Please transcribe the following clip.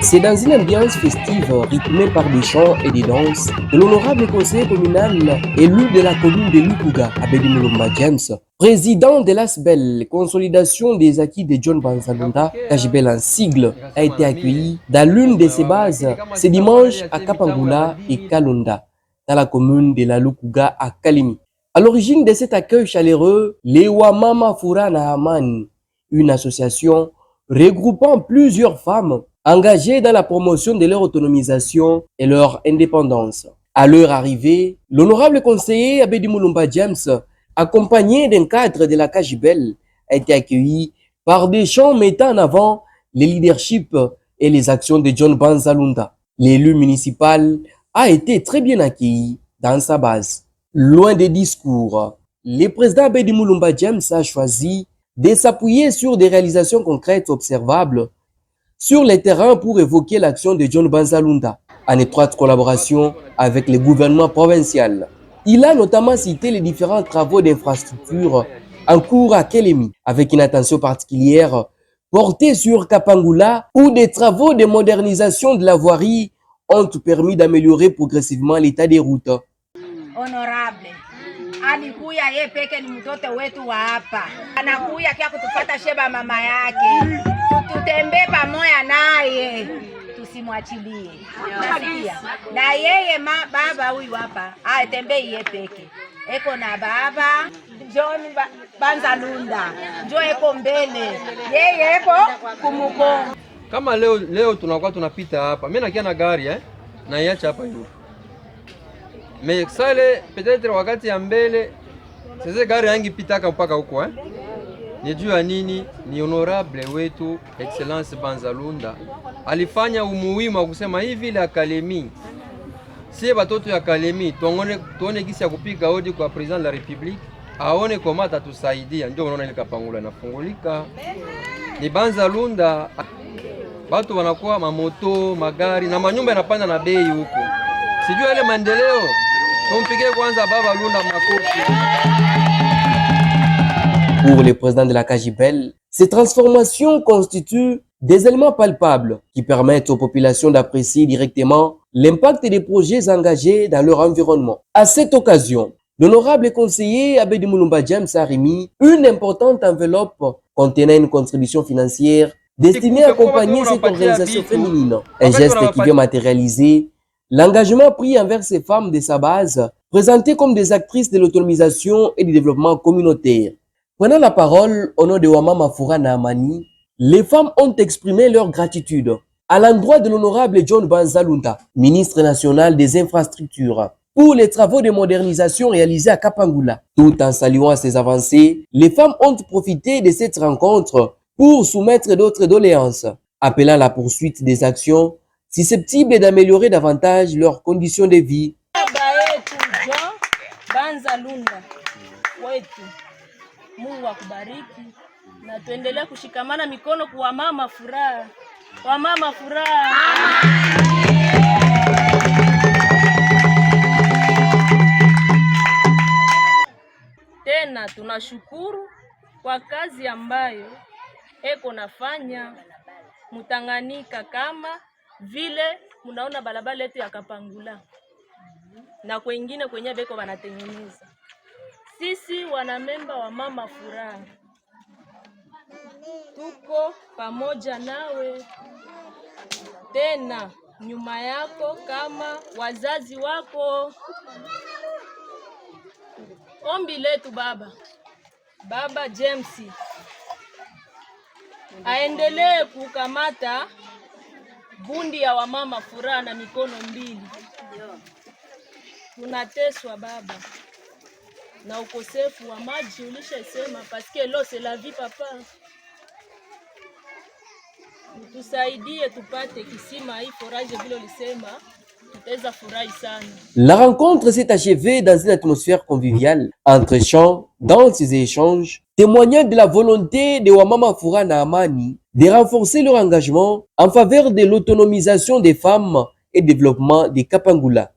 C'est dans une ambiance festive rythmée par des chants et des danses que l'honorable conseiller communal élu de la commune de Lukuga, Abedi Mulumba James, président de l'ASBEL, consolidation des acquis de John Banzalunda, KJBEL en sigle, a été accueilli dans l'une de ses bases ce dimanche à Kapangula et Kalunda, dans la commune de la Lukuga à Kalimi. À l'origine de cet accueil chaleureux, les Wamama Furana Aman, une association regroupant plusieurs femmes engagées dans la promotion de leur autonomisation et leur indépendance. À leur arrivée, l'honorable conseiller Abedi Mulumba James, accompagné d'un cadre de la KJBEL, a été accueilli par des chants mettant en avant le leadership et les actions de John Banzalunda. L'élu municipal a été très bien accueilli dans sa base. Loin des discours, le président Abedi Mulumba James a choisi de s'appuyer sur des réalisations concrètes observables sur le terrain pour évoquer l'action de John Banzalunda en étroite collaboration avec le gouvernement provincial. Il a notamment cité les différents travaux d'infrastructure en cours à Kelemi, avec une attention particulière portée sur Kapangula, où des travaux de modernisation de la voirie ont permis d'améliorer progressivement l'état des routes. Honorable alikuya ye peke, ni mtoto wetu wa hapa, anakuya kia kutufata sheba mama yake, tutembee pamoja naye, tusimwachilie. Nasikia na yeye baba huyu hapa atembei ye peke, eko na baba John Banzalunda njo eko mbele, yeye eko kumugongo. Kama leo tunakuwa tunapita hapa, mimi nakia na gari na iacha hapa hivi. Sale peut-être wakati ya mbele sasa gari yangi pitaka mpaka huko ni juu ya nini? Ni honorable wetu Excellence Banzalunda alifanya umuhimu wa kusema hivi la Kalemi, sie batoto ya Kalemi tuone kisi ya kupiga hodi kwa president la Republique, aone kama atatusaidia. Ndio unaona ile Kapangula inafungulika, ni Banzalunda, batu wanakuwa mamoto, magari na manyumba yanapanda na bei huko, sijui ile maendeleo. Pour le président de la KJBEL, ces transformations constituent des éléments palpables qui permettent aux populations d'apprécier directement l'impact des projets engagés dans leur environnement. À cette occasion, l'honorable conseiller Abedi Mulumba James a remis une importante enveloppe contenant une contribution financière destinée à accompagner cette organisation féminine. Un geste qui vient matérialiser l'engagement pris envers ces femmes de sa base, présentées comme des actrices de l'autonomisation et du développement communautaire. Prenant la parole au nom de Wamama Furana Amani, les femmes ont exprimé leur gratitude à l'endroit de l'honorable John Banzalunda, ministre national des infrastructures, pour les travaux de modernisation réalisés à Kapangula. Tout en saluant ces avancées, les femmes ont profité de cette rencontre pour soumettre d'autres doléances, appelant à la poursuite des actions susceptibles d'améliorer davantage leurs conditions de vie. Baba yetu John Banzalunda wetu, Mungu akubariki na tuendelee kushikamana mikono kwa mama furaha. Kwa mama furaha. Tena tunashukuru kwa kazi ambayo eko nafanya Mutanganyika, kama vile munaona barabara yetu ya Kapangula na kwengine kwenye beko wanatengeneza. Sisi wanamemba wa mama furaha tuko pamoja nawe, tena nyuma yako kama wazazi wako. Ombi letu Baba James aendelee kukamata bundi ya wamama furaha na mikono mbili. Tunateswa baba na ukosefu wa maji, ulishasema parce que l'eau c'est la vie papa. Tusaidie tupate kisima hii forage vile ulisema, tutaweza furahi sana. La rencontre s'est achevée dans une atmosphère conviviale, entre chants, danses et échanges, témoignant de la volonté de Wamama Furana Amani de renforcer leur engagement en faveur de l'autonomisation des femmes et développement des Kapangula.